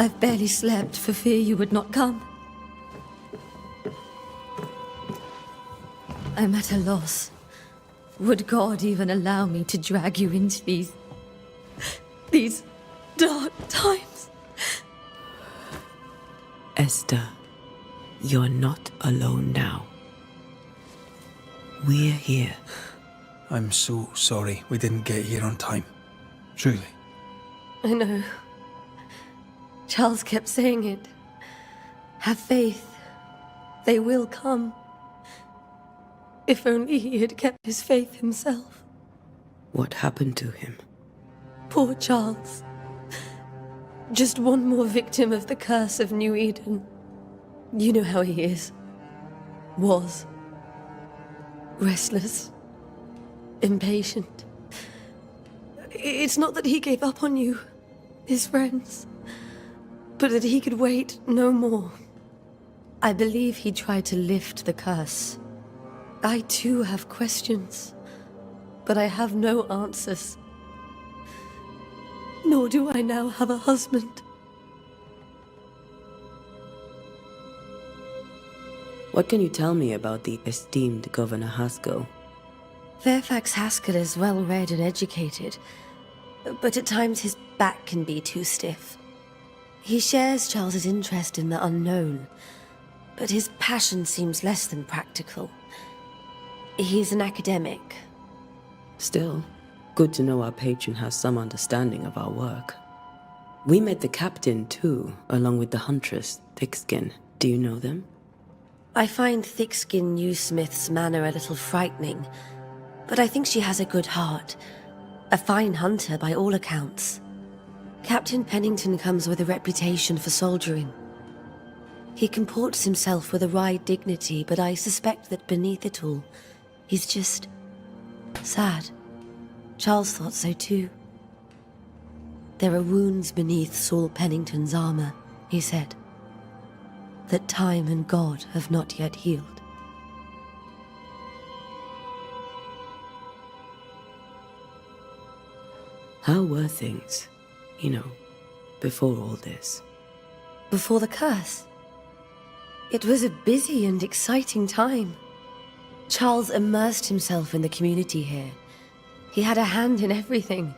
I've barely slept for fear you would not come. I'm at a loss. Would God even allow me to drag you into these dark times? Esther, you're not alone now. We're here. I'm so sorry we didn't get here on time. Truly. I know. Charles kept saying it. Have faith. They will come. If only he had kept his faith himself. What happened to him? Poor Charles. Just one more victim of the curse of New Eden. You know how he is. Was. Restless. Impatient. It's not that he gave up on you, his friends, but that he could wait no more. I believe he tried to lift the curse. I too have questions, but I have no answers. Nor do I now have a husband. What can you tell me about the esteemed Governor Haskell? Fairfax Haskell is well-read and educated, but at times his back can be too stiff. He shares Charles's interest in the unknown, but his passion seems less than practical. He's an academic. Still, good to know our patron has some understanding of our work. We met the captain too, along with the huntress, Thickskin. Do you know them? I find Thickskin Newsmith's manner a little frightening, but I think she has a good heart. A fine hunter by all accounts. Captain Pennington comes with a reputation for soldiering. He comports himself with a wry dignity, but I suspect that beneath it all, he's just sad. Charles thought so too. There are wounds beneath Saul Pennington's armor, he said, that time and God have not yet healed. How were things, before all this? Before the curse? It was a busy and exciting time. Charles immersed himself in the community here. He had a hand in everything.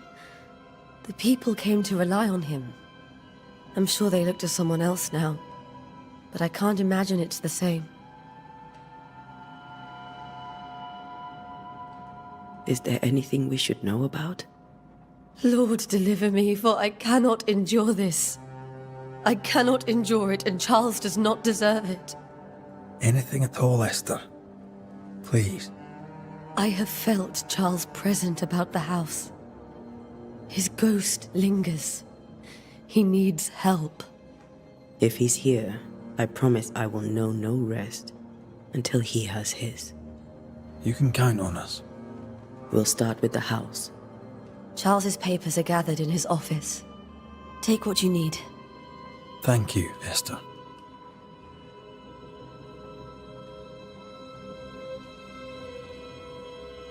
The people came to rely on him. I'm sure they look to someone else now, but I can't imagine it's the same. Is there anything we should know about? Lord, deliver me, for I cannot endure this. I cannot endure it, and Charles does not deserve it. Anything at all, Esther. Please. I have felt Charles present about the house. His ghost lingers. He needs help. If he's here, I promise I will know no rest until he has his. You can count on us. We'll start with the house. Charles's papers are gathered in his office. Take what you need. Thank you, Esther.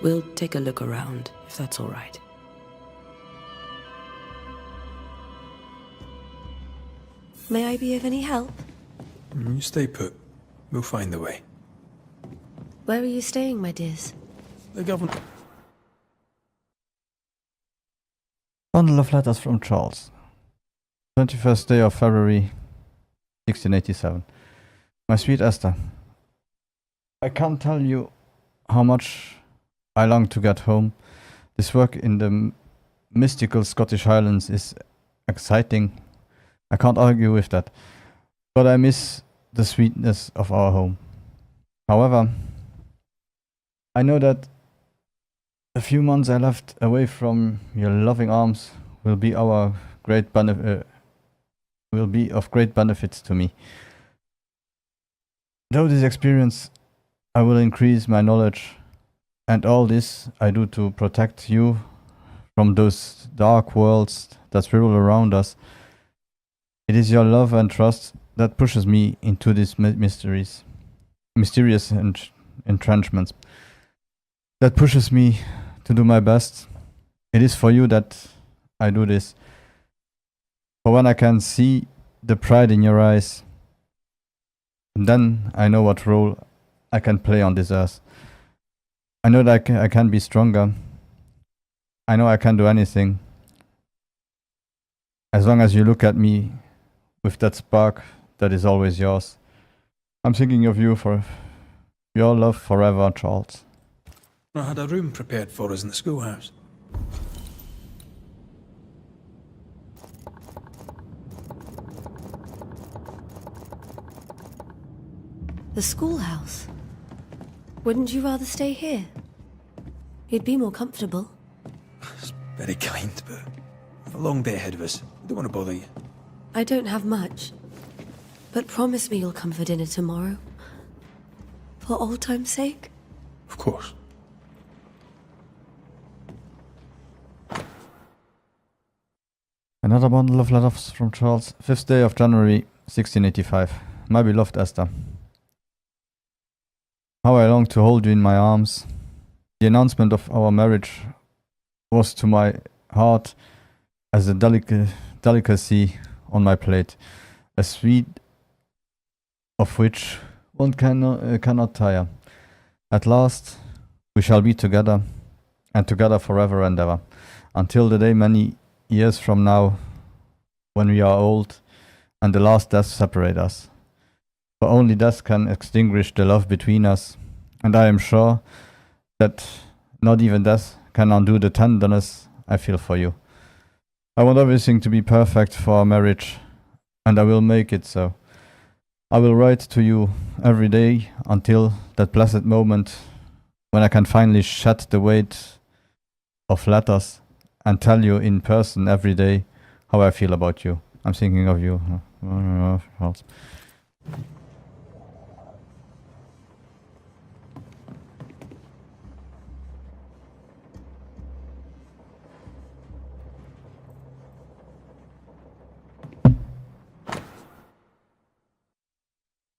We'll take a look around, if that's all right. May I be of any help? You stay put. We'll find the way. Where are you staying, my dears? The governor... Bundle of letters from Charles. 21st day of February, 1687. My sweet Esther, I can't tell you how much I long to get home. This work in the mystical Scottish Highlands is exciting. I can't argue with that. But I miss the sweetness of our home. However, I know that the few months I left away from your loving arms will be of great benefit to me. Through this experience, I will increase my knowledge, and all this I do to protect you from those dark worlds that swirl around us. It is your love and trust that pushes me into these mysterious entrenchments. That pushes me to do my best. It is for you that I do this. For when I can see the pride in your eyes, then I know what role I can play on this earth. I know that I can be stronger. I know I can do anything. As long as you look at me with that spark that is always yours. I'm thinking of you for your love forever, Charles. I had a room prepared for us in the schoolhouse. The schoolhouse? Wouldn't you rather stay here? You'd be more comfortable. It's very kind, but we've a long day ahead of us. I don't want to bother you. I don't have much. But promise me you'll come for dinner tomorrow. For old time's sake. Of course. Another bundle of letters from Charles. 5th day of January, 1685. My beloved Esther. How I long to hold you in my arms. The announcement of our marriage was to my heart as a delicacy on my plate, a sweet of which one cannot tire. At last we shall be together, and together forever and ever, until the day many years from now, when we are old, and the last death separate us. For only death can extinguish the love between us, and I am sure that not even death can undo the tenderness I feel for you. I want everything to be perfect for our marriage, and I will make it so. I will write to you every day until that blessed moment when I can finally shed the weight of letters and tell you in person every day how I feel about you. I'm thinking of you.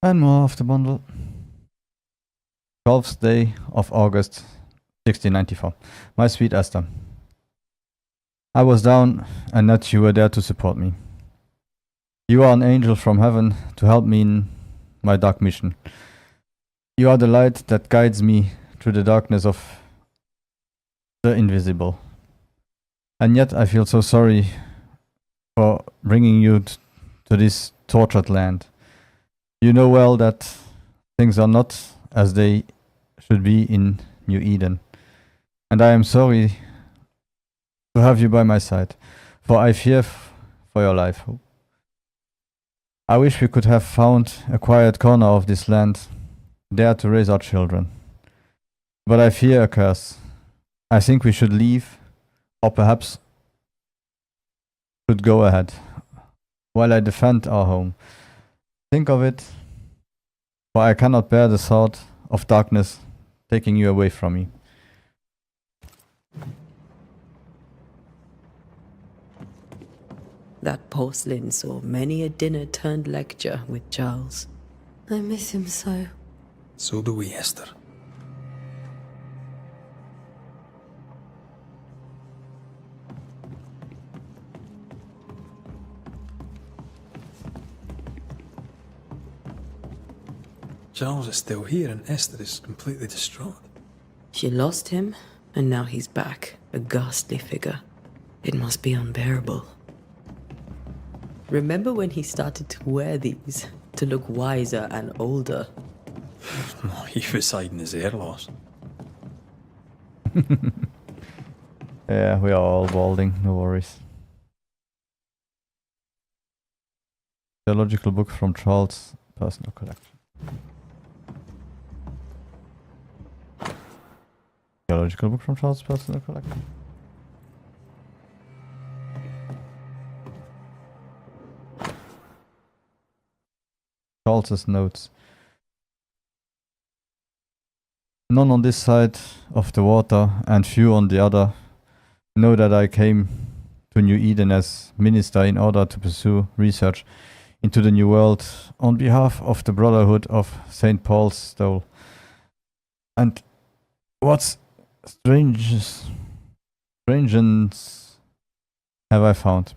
And more of the bundle. 12th day of August, 1694. My sweet Esther. I was down, and yet you were there to support me. You are an angel from heaven to help me in my dark mission. You are the light that guides me through the darkness of the invisible. And yet I feel so sorry for bringing you to this tortured land. You know well that things are not as they should be in New Eden. And I am sorry to have you by my side, for I fear for your life. I wish we could have found a quiet corner of this land, there to raise our children. But I fear a curse. I think we should leave, or perhaps should go ahead, while I defend our home. Think of it, for I cannot bear the thought of darkness taking you away from me. That porcelain saw many a dinner-turned lecture with Charles. I miss him so. So do we, Esther. Charles is still here and Esther is completely distraught. She lost him, and now he's back, a ghastly figure. It must be unbearable. Remember when he started to wear these to look wiser and older? Oh, he was hiding his hair loss. Yeah, we are all balding, no worries. Theological book from Charles' personal collection. Theological book from Charles' personal collection. Charles's notes. None on this side of the water and few on the other know that I came to New Eden as minister in order to pursue research into the New World on behalf of the Brotherhood of St. Paul's Stole. And what's strangeness have I found?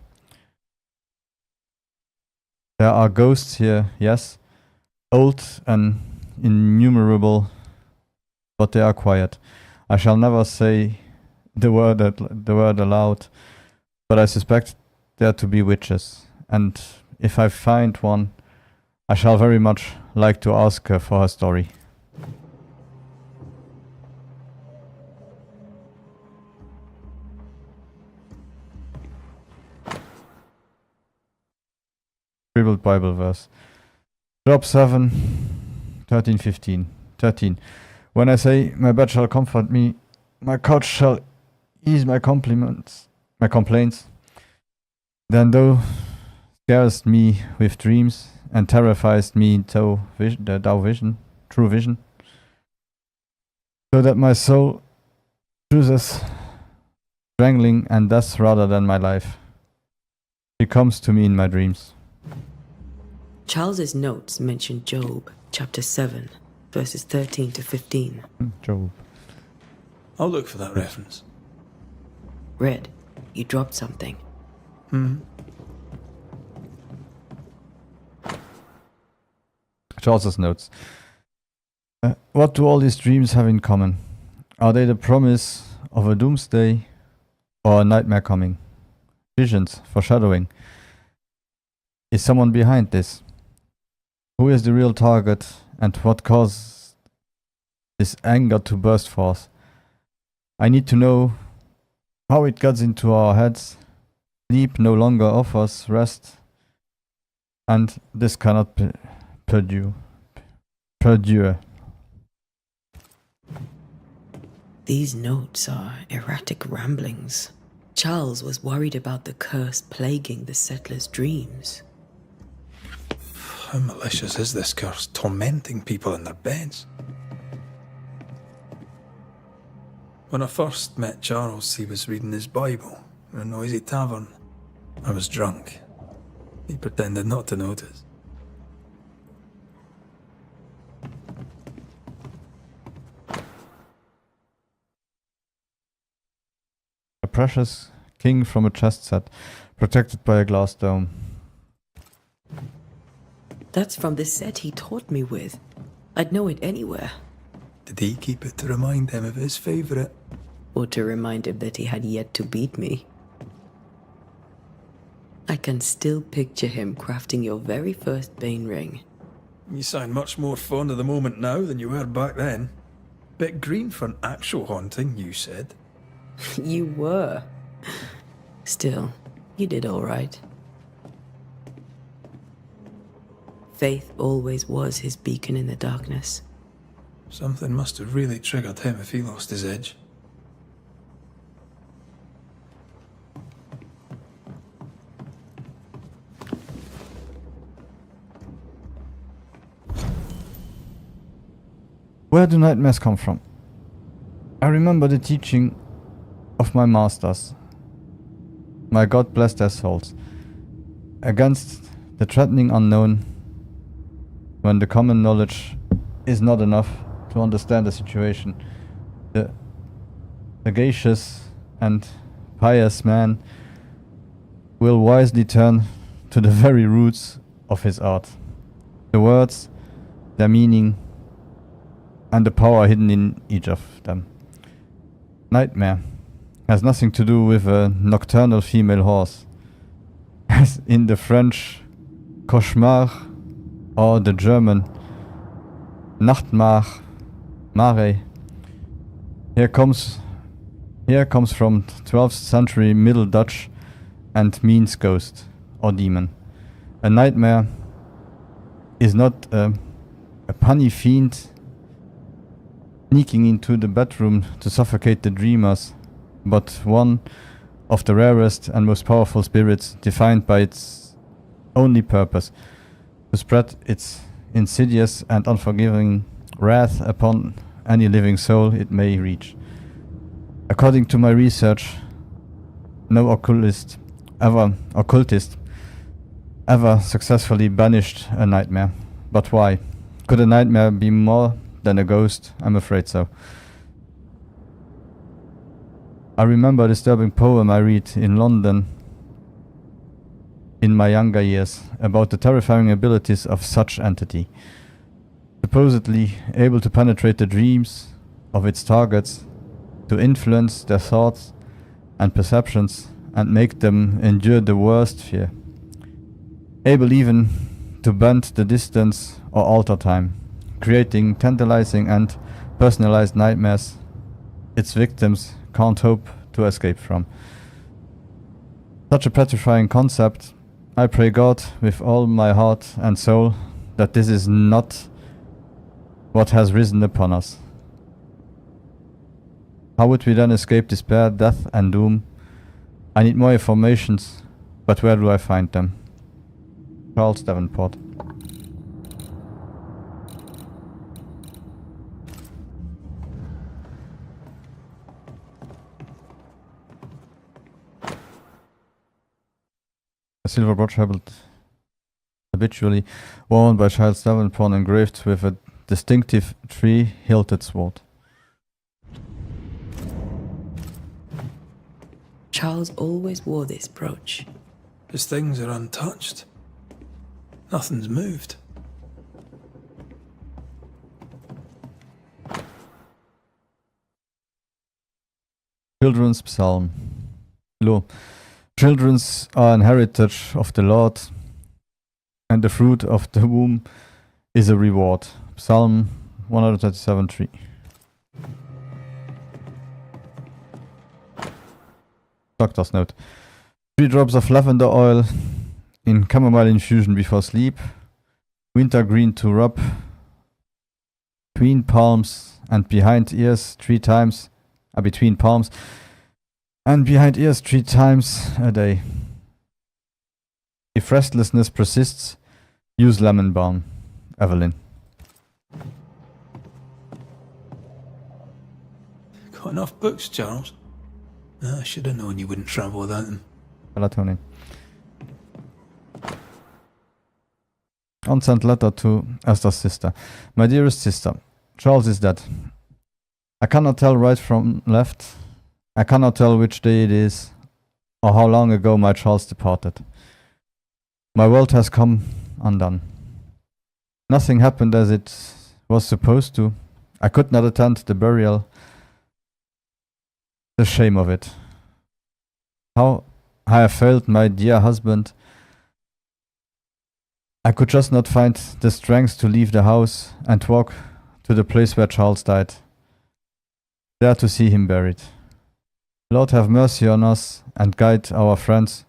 There are ghosts here, yes, old and innumerable, but they are quiet. I shall never say the word aloud, but I suspect there to be witches, and if I find one, I shall very much like to ask her for her story. Scribbled Bible verse. Job 7, 13, 15. 13. When I say, my bed shall comfort me, my couch shall ease my complaints, then thou scarest me with dreams, and terrifiest me through vision, so that my soul chooses strangling and death rather than my life. She comes to me in my dreams. Charles's notes mention Job, chapter 7, verses 13 to 15. Job. I'll look for that reference. Red, you dropped something. Charles's notes. What do all these dreams have in common? Are they the promise of a doomsday or a nightmare coming? Visions, foreshadowing. Is someone behind this? Who is the real target, and what caused this anger to burst forth? I need to know how it gets into our heads. Sleep no longer offers rest, and this cannot perdure. These notes are erratic ramblings. Charles was worried about the curse plaguing the settlers' dreams. How malicious is this curse, tormenting people in their beds? When I first met Charles, he was reading his Bible in a noisy tavern. I was drunk. He pretended not to notice. A precious king from a chest set, protected by a glass dome. That's from the set he taught me with. I'd know it anywhere. Did he keep it to remind him of his favourite? Or to remind him that he had yet to beat me. I can still picture him crafting your very first Bane ring. You sound much more fond of the moment now than you were back then. Bit green for an actual haunting, you said. You were. Still, you did all right. Faith always was his beacon in the darkness. Something must have really triggered him if he lost his edge. Where do nightmares come from? I remember the teaching of my masters. My God bless their souls. Against the threatening unknown, when the common knowledge is not enough to understand the situation, the sagacious and pious man will wisely turn to the very roots of his art. The words, their meaning, and the power hidden in each of them. Nightmare has nothing to do with a nocturnal female horse, as in the French cauchemar or the German Nachtmar, Mare. Here comes from 12th century Middle Dutch and means ghost or demon. A nightmare is not a punny fiend sneaking into the bedroom to suffocate the dreamers, but one of the rarest and most powerful spirits, defined by its only purpose, to spread its insidious and unforgiving wrath upon any living soul it may reach. According to my research, no occultist ever successfully banished a nightmare. But why? Could a nightmare be more than a ghost? I'm afraid so. I remember a disturbing poem I read in London in my younger years about the terrifying abilities of such entity. Supposedly able to penetrate the dreams of its targets, to influence their thoughts and perceptions and make them endure the worst fear. Able even to bend the distance or alter time, creating tantalizing and personalized nightmares its victims can't hope to escape from. Such a petrifying concept. I pray God with all my heart and soul that this is not what has risen upon us. How would we then escape despair, death and doom? I need more informations, but where do I find them? Charles Davenport. A silver brooch habitually worn by Charles Davenport, engraved with a distinctive three-hilted sword. Charles always wore this brooch. His things are untouched. Nothing's moved. Children's Psalm. Lo, children's are an heritage of the Lord, and the fruit of the womb is a reward. Psalm 137:3. Doctor's note. 3 drops of lavender oil in chamomile infusion before sleep. Wintergreen to rub between palms and behind ears 3 times. Between palms and behind ears 3 times a day. If restlessness persists, use lemon balm. Evelyn. Got enough books, Charles? I should have known you wouldn't travel without them. Melatonin. Unsent letter to Esther's sister. My dearest sister, Charles is dead. I cannot tell right from left. I cannot tell which day it is, or how long ago my Charles departed. My world has come undone. Nothing happened as it was supposed to. I could not attend the burial. The shame of it. How I have failed my dear husband. I could just not find the strength to leave the house and walk to the place where Charles died, there to see him buried. Lord, have mercy on us and guide our friends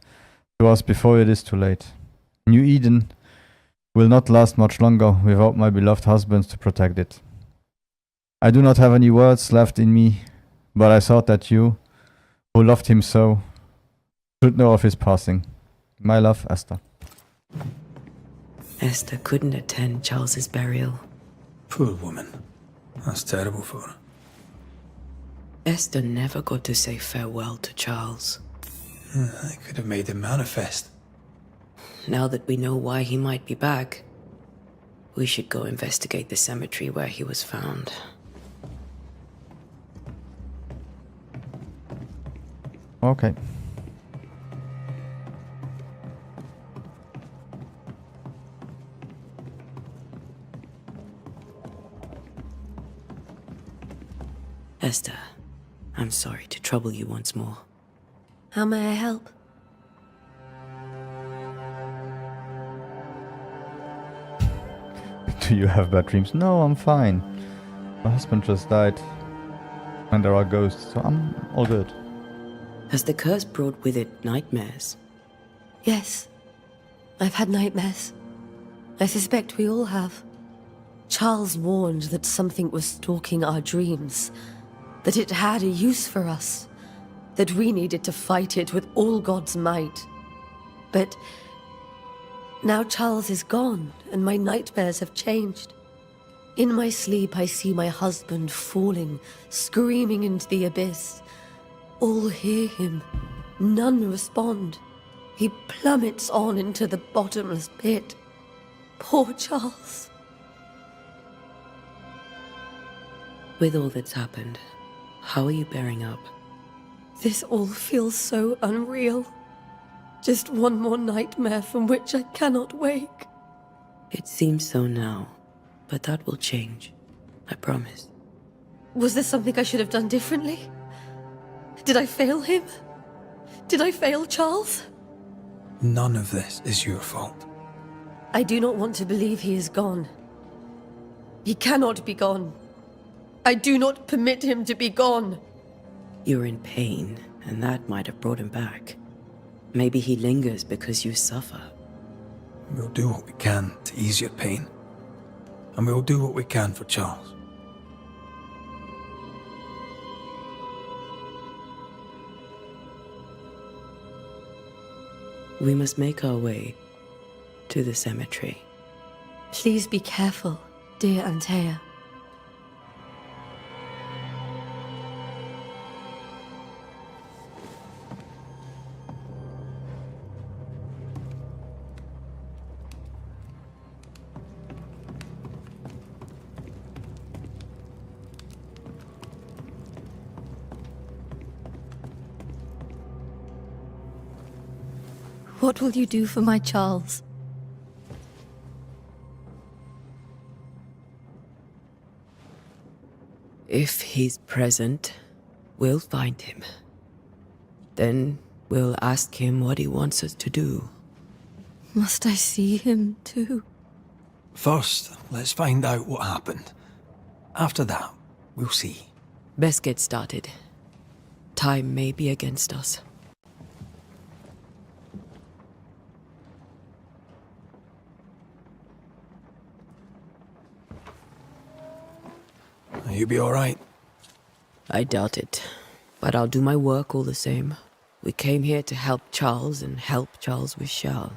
to us before it is too late. New Eden will not last much longer without my beloved husband to protect it. I do not have any words left in me, but I thought that you, who loved him so, should know of his passing. My love, Esther. Esther couldn't attend Charles's burial. Poor woman. That's terrible for her. Esther never got to say farewell to Charles. I could have made him manifest. Now that we know why he might be back, we should go investigate the cemetery where he was found. Okay. Esther, I'm sorry to trouble you once more. How may I help? Do you have bad dreams? No, I'm fine. My husband just died. And there are ghosts, so I'm all good. Has the curse brought with it nightmares? Yes. I've had nightmares. I suspect we all have. Charles warned that something was stalking our dreams, that it had a use for us, that we needed to fight it with all God's might. But now Charles is gone, and my nightmares have changed. In my sleep, I see my husband falling, screaming into the abyss. All hear him. None respond. He plummets on into the bottomless pit. Poor Charles. With all that's happened, how are you bearing up? This all feels so unreal. Just one more nightmare from which I cannot wake. It seems so now, but that will change. I promise. Was there something I should have done differently? Did I fail him? Did I fail Charles? None of this is your fault. I do not want to believe he is gone. He cannot be gone. I do not permit him to be gone. You're in pain, and that might have brought him back. Maybe he lingers because you suffer. We'll do what we can to ease your pain. And we'll do what we can for Charles. We must make our way to the cemetery. Please be careful, dear Antea. What will you do for my Charles? If he's present, we'll find him. Then we'll ask him what he wants us to do. Must I see him too? First, let's find out what happened. After that, we'll see. Best get started. Time may be against us. You'll be all right. I doubt it, but I'll do my work all the same. We came here to help Charles, and help Charles we shall.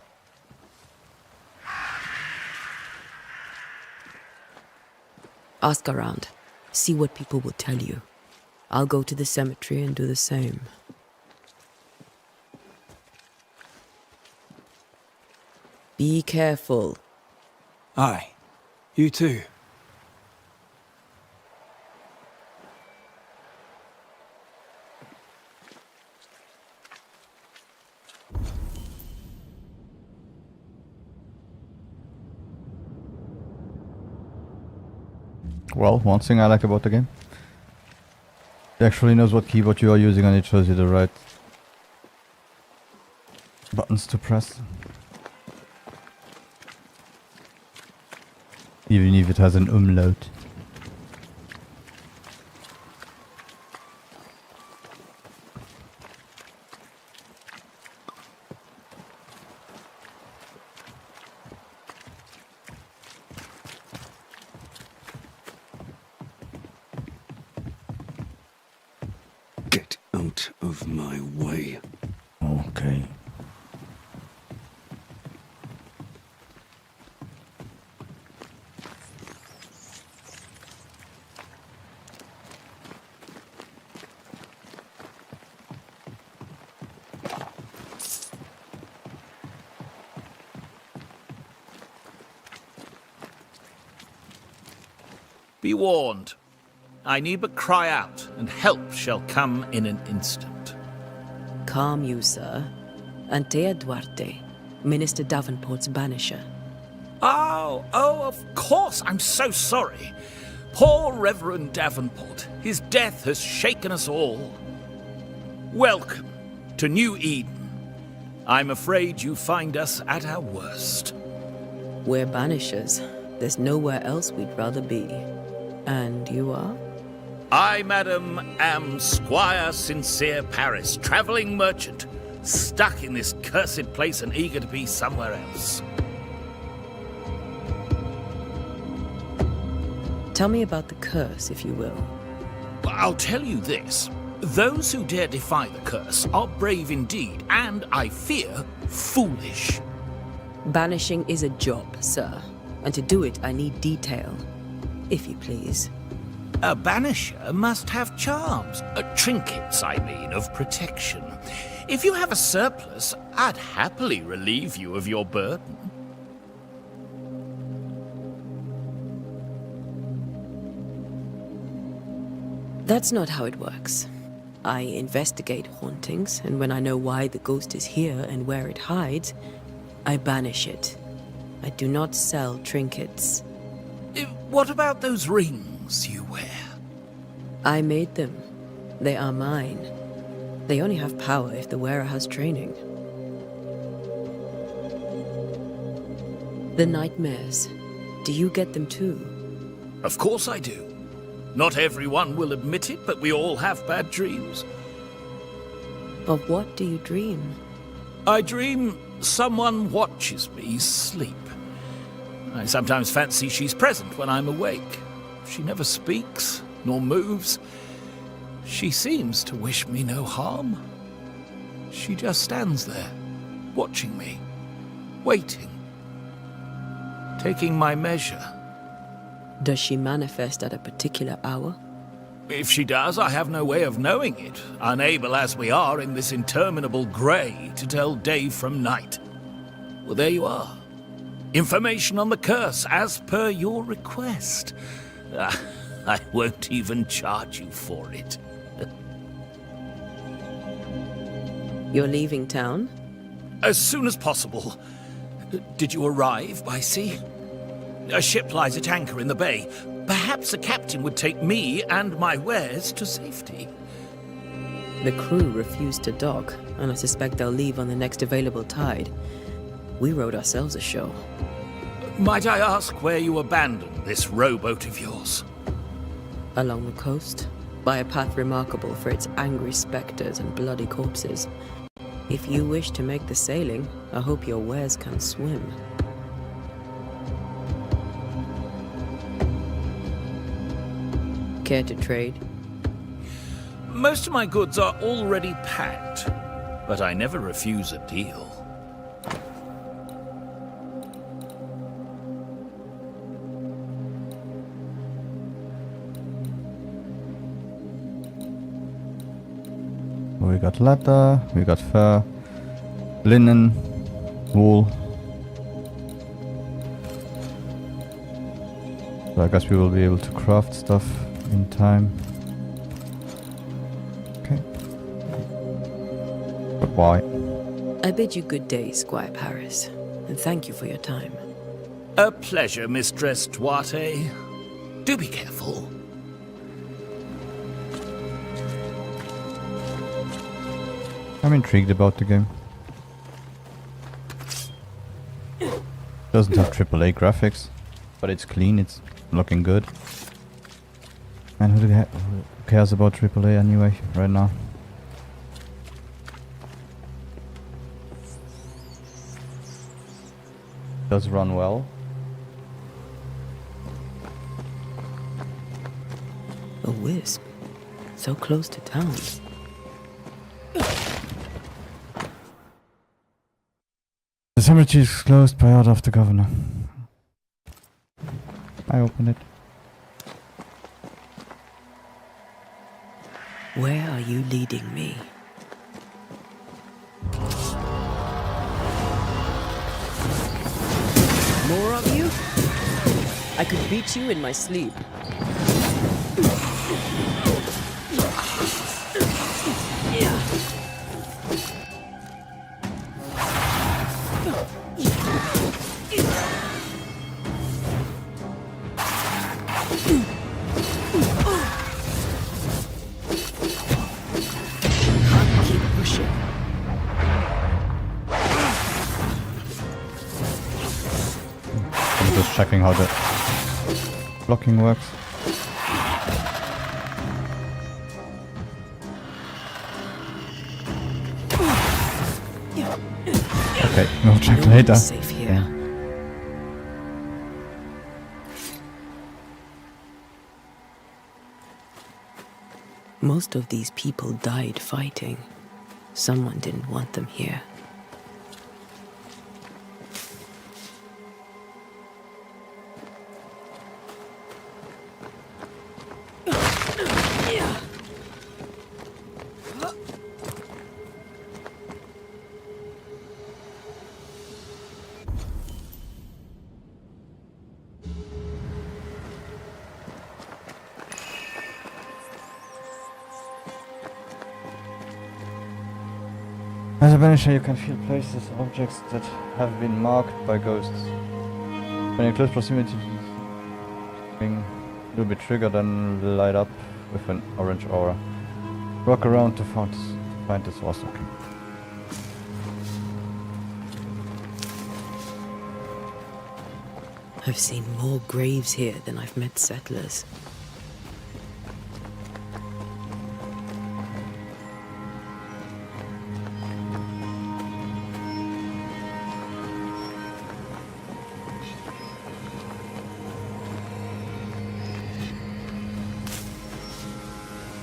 Ask around. See what people will tell you. I'll go to the cemetery and do the same. Be careful. Aye. You too. Well, one thing I like about the game, it actually knows what keyboard you are using and it shows you the right buttons to press. Even if it has an umlaut. Get out of my way. Okay. Be warned. I need but cry out, and help shall come in an instant. Calm you, sir. Antea Duarte, Minister Davenport's banisher. Oh, of course, I'm so sorry. Poor Reverend Davenport. His death has shaken us all. Welcome to New Eden. I'm afraid you find us at our worst. We're banishers. There's nowhere else we'd rather be. And you are? I, madam, am Squire Sincere Paris, travelling merchant, stuck in this cursed place and eager to be somewhere else. Tell me about the curse, if you will. I'll tell you this. Those who dare defy the curse are brave indeed, and, I fear, foolish. Banishing is a job, sir. And to do it, I need detail. If you please. A banisher must have charms, trinkets, I mean, of protection. If you have a surplus, I'd happily relieve you of your burden. That's not how it works. I investigate hauntings, and when I know why the ghost is here and where it hides, I banish it. I do not sell trinkets. What about those rings you wear? I made them. They are mine. They only have power if the wearer has training. The nightmares. Do you get them too? Of course I do. Not everyone will admit it, but we all have bad dreams. Of what do you dream? I dream someone watches me sleep. I sometimes fancy she's present when I'm awake. She never speaks, nor moves. She seems to wish me no harm. She just stands there, watching me, waiting, taking my measure. Does she manifest at a particular hour? If she does, I have no way of knowing it, unable as we are in this interminable grey to tell day from night. Well, there you are. Information on the curse, as per your request. I won't even charge you for it. You're leaving town? As soon as possible. Did you arrive by sea? A ship lies at anchor in the bay. Perhaps the captain would take me and my wares to safety. The crew refused to dock, and I suspect they'll leave on the next available tide. We rode ourselves ashore. Might I ask where you abandoned this rowboat of yours? Along the coast, by a path remarkable for its angry specters and bloody corpses. If you wish to make the sailing, I hope your wares can swim. Care to trade? Most of my goods are already packed, but I never refuse a deal. We got leather, we got fur, linen, wool. So I guess we will be able to craft stuff in time. Okay. But why? I bid you good day, Squire Paris, and thank you for your time. A pleasure, Mistress Duarte. Do be careful. I'm intrigued about the game. Doesn't have AAA graphics, but it's clean, it's looking good. And who cares about AAA anyway, right now? Does run well. A wisp, so close to town. The cemetery is closed by order of the governor. I open it. Where are you leading me? More of you? I could beat you in my sleep. Keep pushing. I'm just checking how the blocking works. Okay, we'll check later. Safe here. Yeah. Most of these people died fighting. Someone didn't want them here. As a Banisher, you can feel places, objects that have been marked by ghosts. When in close proximity, you'll be triggered and light up with an orange aura. Walk around to find the source. Okay. I've seen more graves here than I've met settlers.